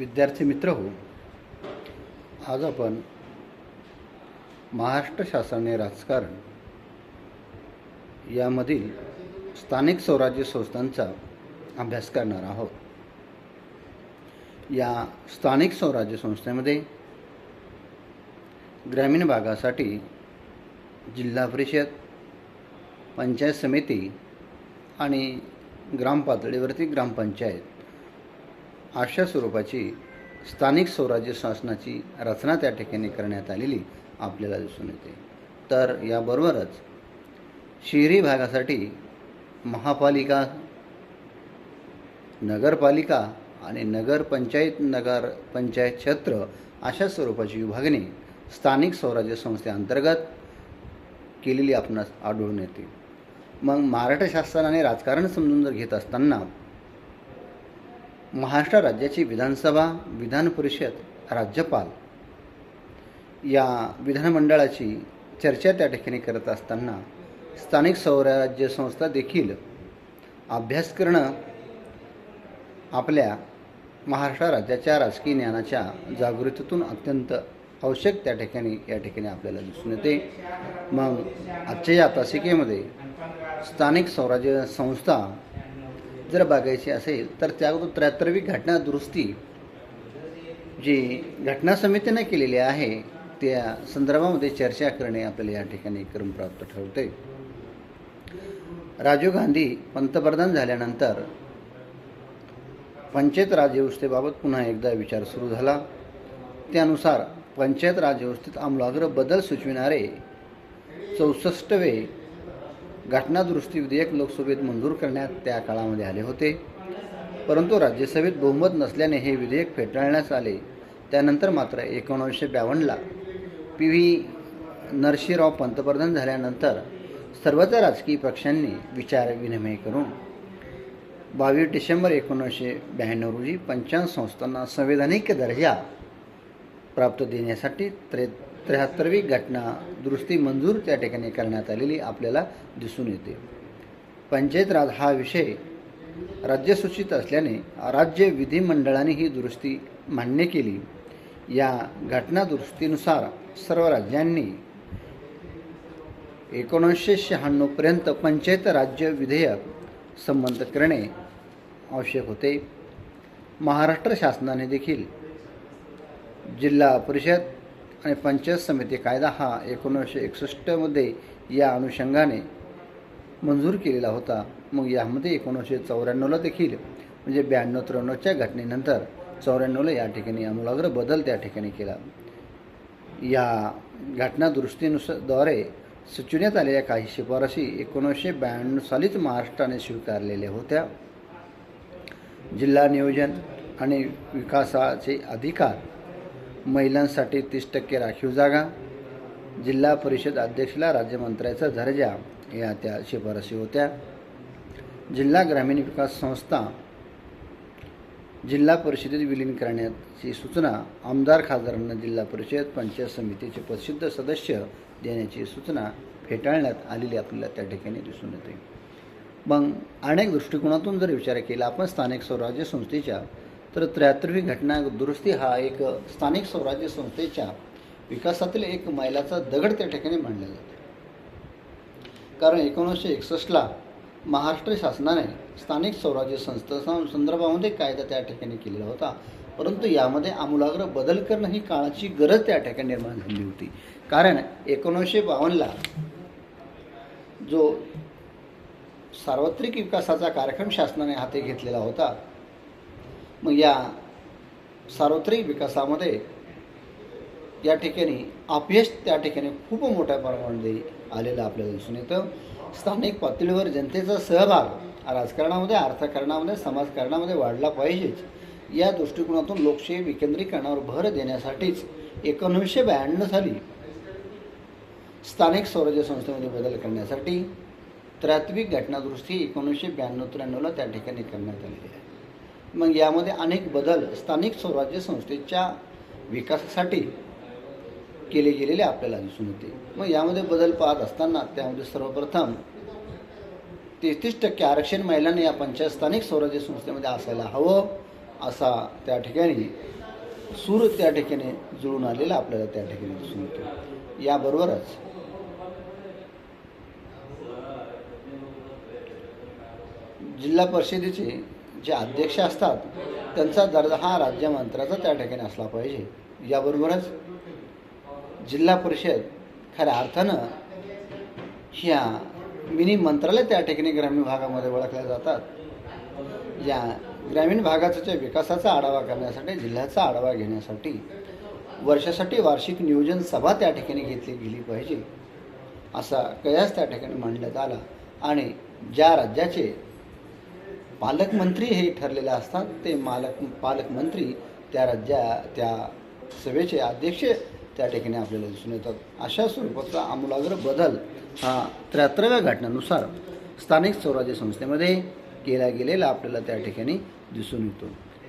विद्यार्थी मित्र हो, आज आपण महाराष्ट्र शासनाने राजकारण यामधील स्थानिक स्वराज्य संस्थांचा अभ्यास करणार आहोत. या स्थानिक स्वराज्य संस्थेमध्ये ग्रामीण भागासाठी जिल्हा परिषद, पंचायत समिती आणि ग्राम पातळीवरती ग्रामपंचायत अशा स्वरूपाची स्थानिक स्वराज्य शासनाची रचना त्या ठिकाणी करण्यात आलेली आपल्याला दिसून येते. तर याबरोबरच शहरी भागासाठी महापालिका, नगरपालिका आणि नगरपंचायत क्षेत्र अशा स्वरूपाची विभागणी स्थानिक स्वराज्य संस्थेअंतर्गत केलेली आपणास आढळून येते. मग महाराष्ट्र शासनाने राजकारण समजून जर घेत असताना महाराष्ट्र राज्याची विधानसभा, विधान परिषद, राज्यपाल या विधानमंडळाची चर्चा त्या ठिकाणी करत असताना स्थानिक स्वराज्य संस्था देखील अभ्यास करणं आपल्या महाराष्ट्र राज्याच्या राजकीय ज्ञानाच्या जागृतीतून अत्यंत आवश्यक या ठिकाणी आपल्याला दिसून येते. मग आजच्या या तासिकेमध्ये स्थानिक स्वराज्य संस्था जर बघायची असेल तर त्यातून 73वी घटना दुरुस्ती जी घटना समितीने केलेली आहे त्या संदर्भामध्ये चर्चा करणे आपल्याला या ठिकाणी क्रमप्राप्त ठरवते. राजीव गांधी पंतप्रधान झाल्यानंतर पंचायत राज व्यवस्थेबाबत पुन्हा एकदा विचार सुरू झाला. त्यानुसार पंचायत राज व्यवस्थेत आमूलाग्र बदल सुचविणारे 64वे घटना दुरुस्ती विधेयक लोकसभेत मंजूर करण्यात त्या काळामध्ये आले होते. परंतु राज्यसभेत बहुमत नसल्याने हे विधेयक फेटाळण्यात आले. त्यानंतर मात्र 1952ला PV नरसिंहराव पंतप्रधान झाल्यानंतर सर्वच राजकीय पक्षांनी विचारविनिमय करून 22 डिसेंबर 1992 रोजी पंचायत संस्थांना संवैधानिक दर्जा प्राप्त देण्यासाठी 73वी घटना दुरुस्ती मंजूर त्या ठिकाणी करण्यात आलेली आपल्याला दिसून येते. पंचायत राज हा विषय राज्यसूचित असल्याने राज्य विधिमंडळाने ही दुरुस्ती मान्य केली. या घटना दुरुस्तीनुसार सर्व राज्यांनी 1996 पर्यंत पंचायत राज्य विधेयक संमत करणे आवश्यक होते. महाराष्ट्र शासनाने देखील जिल्हा परिषद आणि पंचायत समिती कायदा हा 1961 मध्ये या अनुषंगाने मंजूर केलेला होता. मग यामध्ये 1994ला देखील म्हणजे 92-93च्या घटनेनंतर 94ला या ठिकाणी आमूलाग्र बदल त्या ठिकाणी केला. या घटना दुरुस्तीद्वारे सुचविण्यात आलेल्या काही शिफारसी 1992 सालीच महाराष्ट्राने स्वीकारलेल्या होत्या. जिल्हा नियोजन आणि विकासाचे अधिकार, महिलांसाठी 30% राखीव जागा, जिल्हा परिषद अध्यक्षाला राज्यमंत्र्याचा दर्जा या त्या शिफारसी होत्या. जिल्हा ग्रामीण विकास संस्था जिल्हा परिषदेत विलीन करण्याची सूचना, आमदार खासदारांना जिल्हा परिषद, पंचायत समितीचे प्रसिद्ध सदस्य देण्याची सूचना फेटाळण्यात आलेली आपल्याला त्या ठिकाणी दिसून येते. मग अनेक दृष्टिकोनातून जर विचार केला आपण स्थानिक स्वराज्य संस्थेच्या, तर 73वी घटना दुरुस्ती हा एक स्थानिक स्वराज्य संस्थेच्या विकासातील एक मैलाचा दगड त्या ठिकाणी मानला जातो. कारण 1961ला महाराष्ट्र शासनाने स्थानिक स्वराज्य संस्था संदर्भामध्ये कायदा त्या ठिकाणी केलेला होता. परंतु यामध्ये आमूलाग्र बदल करणं ही काळाची गरज त्या ठिकाणी निर्माण झाली होती. कारण 1952ला जो सार्वत्रिक विकासाचा कार्यक्रम शासनाने हाती घेतलेला होता, मग या सार्वत्रिक विकासामध्ये या ठिकाणी अपयश त्या ठिकाणी खूप मोठ्या प्रमाणामध्ये आलेलं आपल्याला दिसून येतं. स्थानिक पातळीवर जनतेचा सहभाग राजकारणामध्ये, अर्थकारणामध्ये, समाजकारणामध्ये वाढला पाहिजेच या दृष्टिकोनातून लोकशाही विकेंद्रीकरणावर भर देण्यासाठीच 1992 साली स्थानिक स्वराज्य संस्थेमध्ये बदल करण्यासाठी 73वी घटना दुरुस्ती 1992-93ला त्या ठिकाणी करण्यात आलेली आहे. मग यामध्ये अनेक बदल स्थानिक स्वराज्य संस्थेच्या विकासासाठी केले गेलेले आपल्याला दिसून येते. मग यामध्ये बदल पाहत असताना त्यामध्ये सर्वप्रथम 33% आरक्षण महिलांनी या पंचायत स्थानिक स्वराज्य संस्थेमध्ये असायला हवं. असा त्या ठिकाणी सूर त्या ठिकाणी जुळून आलेला आपल्याला त्या ठिकाणी दिसून येतो. याबरोबरच जिल्हा परिषदेचे जे अध्यक्ष असतात त्यांचा दर्जा हा राज्यमंत्र्याचा त्या ठिकाणी असला पाहिजे. याबरोबरच जिल्हा परिषद खऱ्या अर्थानं ह्या मिनी मंत्रालय त्या ठिकाणी ग्रामीण भागामध्ये ओळखल्या जातात. या ग्रामीण भागाच्या विकासाचा आढावा करण्यासाठी, जिल्ह्याचा आढावा घेण्यासाठी वर्षासाठी वार्षिक नियोजन सभा त्या ठिकाणी घेतली गेली पाहिजे असा कयास त्या ठिकाणी मांडण्यात आला. आणि ज्या राज्याचे पालकमंत्री हे ठरलेले असतात ते पालकमंत्री त्या सभेचे अध्यक्ष त्या ठिकाणी आपल्याला दिसून येतात. अशा स्वरूपाचा आमूलाग्र बदल हा 73व्या घटनेनुसार स्थानिक स्वराज्य संस्थेमध्ये केला गेलेला आपल्याला त्या ठिकाणी दिसून येतो.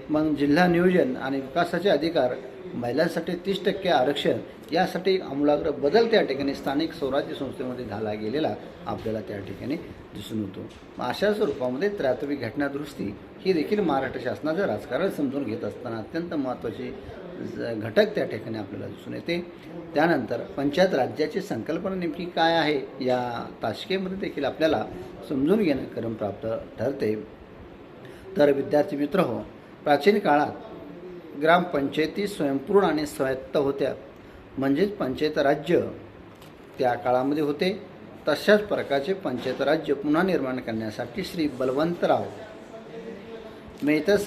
मग जिल्हा नियोजन आणि विकासाचे अधिकार, महिलांसाठी 30% आरक्षण यासाठी आमूलाग्र बदल त्या ठिकाणी स्थानिक स्वराज्य संस्थेमध्ये झाला गेलेला आपल्याला त्या ठिकाणी दिसून येतो. अशा स्वरूपामध्ये 73वी घटना दुरुस्ती ही देखील महाराष्ट्र शासनाचं राजकारण समजून घेत असताना अत्यंत महत्त्वाची घटक त्या ठिकाणी आपल्याला दिसून येते. त्यानंतर पंचायत राज्याची संकल्पना नेमकी काय आहे या तासिकेमध्ये देखील आपल्याला समजून घेणं क्रमप्राप्त ठरते. तर विद्यार्थी मित्र हो, प्राचीन काळात ग्रामपंचायती स्वयंपूर्ण आणि स्वायत्त होत्या, म्हणजेच पंचायत राज्य त्या काळामध्ये होते. तशाच प्रकारचे पंचायत राज्य पुन्हा निर्माण करण्यासाठी श्री बलवंतराव मेहता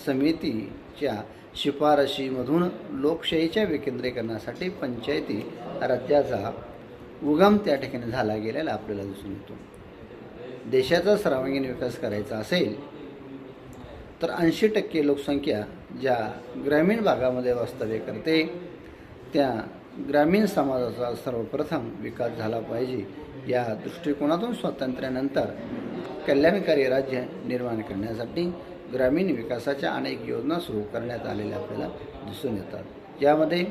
समितीच्या शिफारशीमधून लोकशाहीच्या विकेंद्रीकरणासाठी पंचायती राज्याचा उगम त्या ठिकाणी झाला गेलेला आपल्याला दिसून येतो. देशाचा सर्वांगीण विकास करायचा असेल तर 80% लोकसंख्या ज्या ग्रामीण भागामध्ये वास्तव्य करते त्या ग्रामीण समाजाचा सर्वप्रथम विकास झाला पाहिजे. या दृष्टिकोनातून स्वातंत्र्यानंतर कल्याणकारी राज्य निर्माण करण्यासाठी ग्रामीण विकासाच्या अनेक योजना सुरू करण्यात आलेल्या आपल्याला दिसून येतात. यामध्ये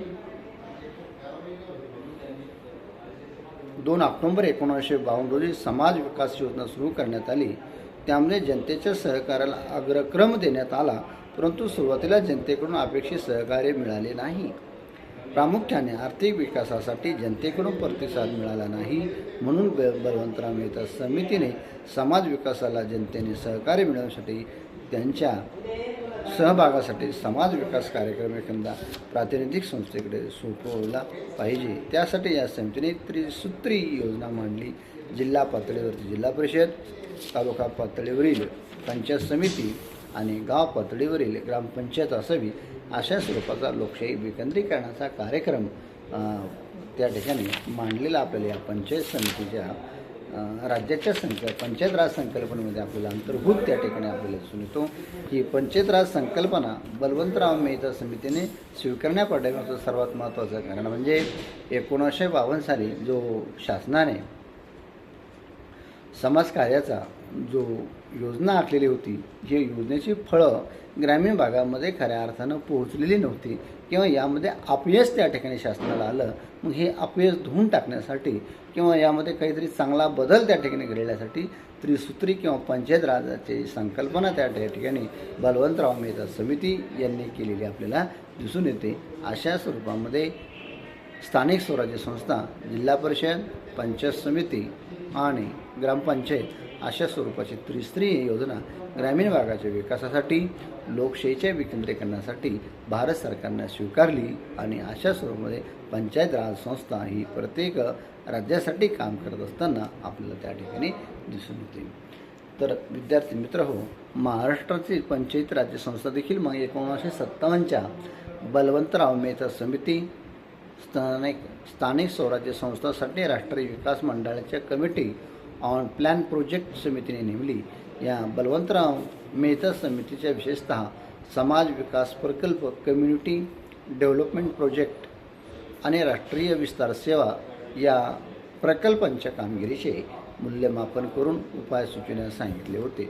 2 ऑक्टोबर 1952 रोजी समाज विकास योजना सुरू करण्यात आली. त्यामध्ये जनतेच्या सहकार्याला अग्रक्रम देण्यात आला, परंतु सुरुवातीला जनतेकडून अपेक्षित सहकार्य मिळाले नाही. प्रामुख्याने आर्थिक विकासासाठी जनतेकडून प्रतिसाद मिळाला नाही, म्हणून बलवंतराव मेहता समितीने समाज विकासाला जनतेने सहकार्य मिळवण्यासाठी त्यांच्या सहभागासाठी समाज विकास कार्यक्रम एखादा प्रातिनिधिक संस्थेकडे सोपवला पाहिजे. त्यासाठी या समितीने त्रिसूत्री योजना मांडली. जिल्हा पातळीवरती जिल्हा परिषद, तालुका पातळीवरील पंचायत समिती आणि गाव पातळीवरील ग्रामपंचायत असावी अशा स्वरूपाचा लोकशाही विकेंद्रीकरणाचा कार्यक्रम त्या ठिकाणी मांडलेला आपल्याला या पंचायत समितीच्या राज्याच्या पंचायत राज संकल्पनेमध्ये आपल्याला अंतर्भूत त्या ठिकाणी आपल्याला दिसून येतो. ही पंचायत राज संकल्पना बलवंतराव मेहता समितीने स्वीकारण्यापाठीमागचं सर्वात महत्त्वाचं कारण म्हणजे 1952 साली जो शासनाने समाजकार्याचा जो योजना आखलेली होती, ही योजनेची फळं ग्रामीण भागामध्ये खऱ्या अर्थानं पोहोचलेली नव्हती किंवा यामध्ये अपयश त्या ठिकाणी शासनाला आलं. मग हे अपयश धुवून टाकण्यासाठी किंवा यामध्ये काहीतरी चांगला बदल त्या ठिकाणी घडण्यासाठी त्रिसूत्री किंवा पंचायत राजाची संकल्पना त्या ठिकाणी बलवंतराव मेहता समिती यांनी केलेली आपल्याला दिसून येते. अशा स्वरूपामध्ये स्थानिक स्वराज्य संस्था, जिल्हा परिषद, पंचायत समिती आणि ग्रामपंचायत अशा स्वरूपाची त्रिस्तरीय योजना ग्रामीण भागाच्या विकासासाठी, लोकशाहीच्या विकेंद्रीकरणासाठी भारत सरकारनं स्वीकारली. आणि अशा स्वरूपामध्ये पंचायत राज संस्था ही प्रत्येक राज्यासाठी काम करत असताना आपल्याला त्या ठिकाणी दिसून येते. तर विद्यार्थी मित्र हो, महाराष्ट्राची पंचायत राज्य संस्था देखील मग 1957च्या बलवंतराव मेहता समिती, स्थानिक स्वराज्य संस्थांसाठी राष्ट्रीय विकास मंडळाच्या कमिटी ऑन प्लॅन प्रोजेक्ट समितीने नेमली. या बलवंतराव मेहता समितीच्या विशेषतः समाज विकास प्रकल्प, कम्युनिटी डेव्हलपमेंट प्रोजेक्ट आणि राष्ट्रीय विस्तार सेवा या प्रकल्पांच्या कामगिरीचे मूल्यमापन करून उपाय सुचविण्यास सांगितले होते.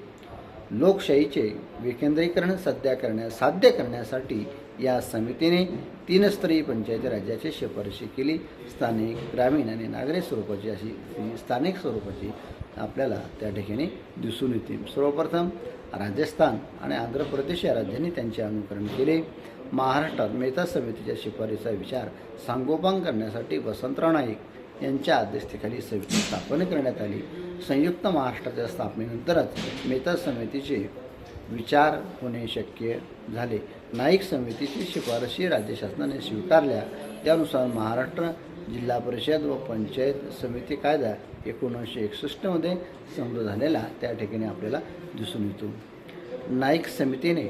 लोकशाहीचे विकेंद्रीकरण साध्य करण्यासाठी या समितीने 3 स्तरीय पंचायती राज्याची शिफारशी केली. स्थानिक, ग्रामीण आणि नागरी स्वरूपाची अशी स्थानिक स्वरूपाची आपल्याला त्या ठिकाणी दिसून येते. सर्वप्रथम राजस्थान आणि आंध्र प्रदेश या राज्यांनी त्यांचे अनुकरण केले. महाराष्ट्रात मेहता समितीच्या शिफारसीचा विचार सांगोपांग करण्यासाठी वसंतराव नाईक यांच्या अध्यक्षतेखाली समिती स्थापन करण्यात आली. संयुक्त महाराष्ट्राच्या स्थापनेनंतरच मेहता समितीचे विचार होणे शक्य झाले. नाईक समितीची शिफारशी राज्य शासनाने स्वीकारल्या. त्यानुसार महाराष्ट्र जिल्हा परिषद व पंचायत समिती कायदा 1961 मध्ये संमत झालेला त्या ठिकाणी आपल्याला दिसून येतो. नाईक समितीने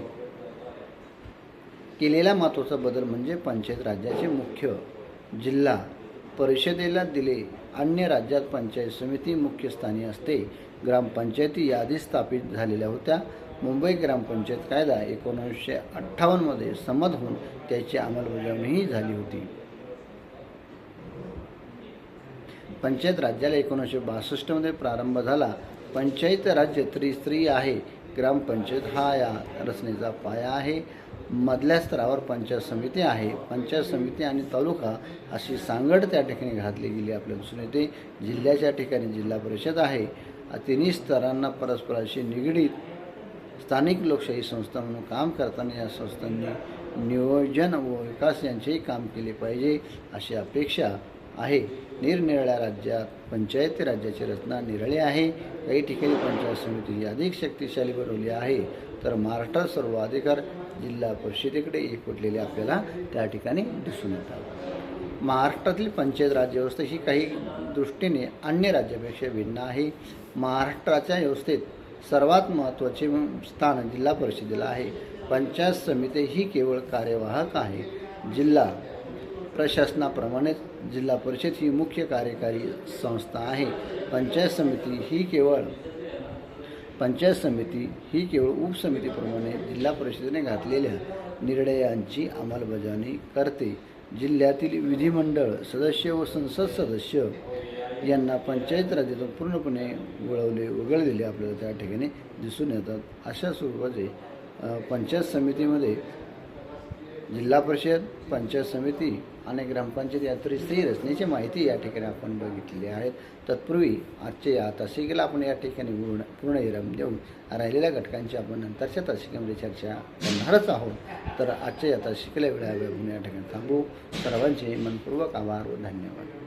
केलेला महत्त्वाचा बदल म्हणजे पंचायत राज्याचे मुख्य जिल्हा परिषदेला दिले. अन्य राज्यात पंचायत समिती मुख्य स्थानी असते. ग्रामपंचायती यादी स्थापित झालेल्या होत्या. मुंबई ग्रामपंचायत कायदा 1958 मध्ये संमत होऊन त्याची अंमलबजावणीही झाली होती. पंचायत राज्याला 1962 मध्ये प्रारंभ झाला. पंचायत राज्य त्रिस्तरीय आहे. ग्रामपंचायत हा या रचनेचा पाया आहे. मधल्या स्तरावर पंचायत समिती आहे. पंचायत समिती आणि तालुका अशी सांगड त्या ठिकाणी घातली गेली आपल्याला दिसून येते. जिल्ह्याच्या ठिकाणी जिल्हा परिषद आहे. तिन्ही स्तरांना परस्पराशी निगडीत स्थानिक लोकशाही संस्था म्हणून काम करताना या संस्थांनी नियोजन व विकास यांचेही काम केले पाहिजे अशी अपेक्षा आहे. निरनिराळ्या राज्यात पंचायती राज्याची रचना निराळी आहे. काही ठिकाणी पंचायत समिती अधिक शक्तिशाली बनवली आहे, तर महाराष्ट्रात सर्व अधिकार जिल्हा परिषदेकडे एकवटलेले आपल्याला त्या ठिकाणी दिसून येतात. महाराष्ट्रातील पंचायत राज व्यवस्था ही काही दृष्टीने अन्य राज्यापेक्षा भिन्न आहे. महाराष्ट्राच्या व्यवस्थेत सर्वात महत्त्वाचे स्थान जिल्हा परिषदेला आहे. पंचायत समिती ही केवळ कार्यवाहक आहे. जिल्हा प्रशासनाप्रमाणेच जिल्हा परिषद ही मुख्य कार्यकारी संस्था आहे. पंचायत समिती ही केवळ उपसमितीप्रमाणे जिल्हा परिषदेने घातलेल्या निर्णयांची अंमलबजावणी करते. जिल्ह्यातील विधिमंडळ सदस्य व संसद सदस्य यांना पंचायत राज्यातून पूर्णपणे वगळलेले आपल्याला त्या ठिकाणी दिसून येतात. अशा स्वरूपाचे पंचायत समितीमध्ये जिल्हा परिषद, पंचायत समिती आणि ग्रामपंचायत या त्रिस्तरीय रचनेची माहिती या ठिकाणी आपण बघितलेली आहे. तत्पूर्वी आजच्या या तासिकेला आपण या ठिकाणी पूर्णविराम देऊन राहिलेल्या घटकांची आपण नंतरच्या तासिकेमध्ये चर्चा करणारच आहोत. तर आजच्या या तासिकेला वेळावेळी आपण या ठिकाणी थांबू. सर्वांचे मनपूर्वक आभार व धन्यवाद.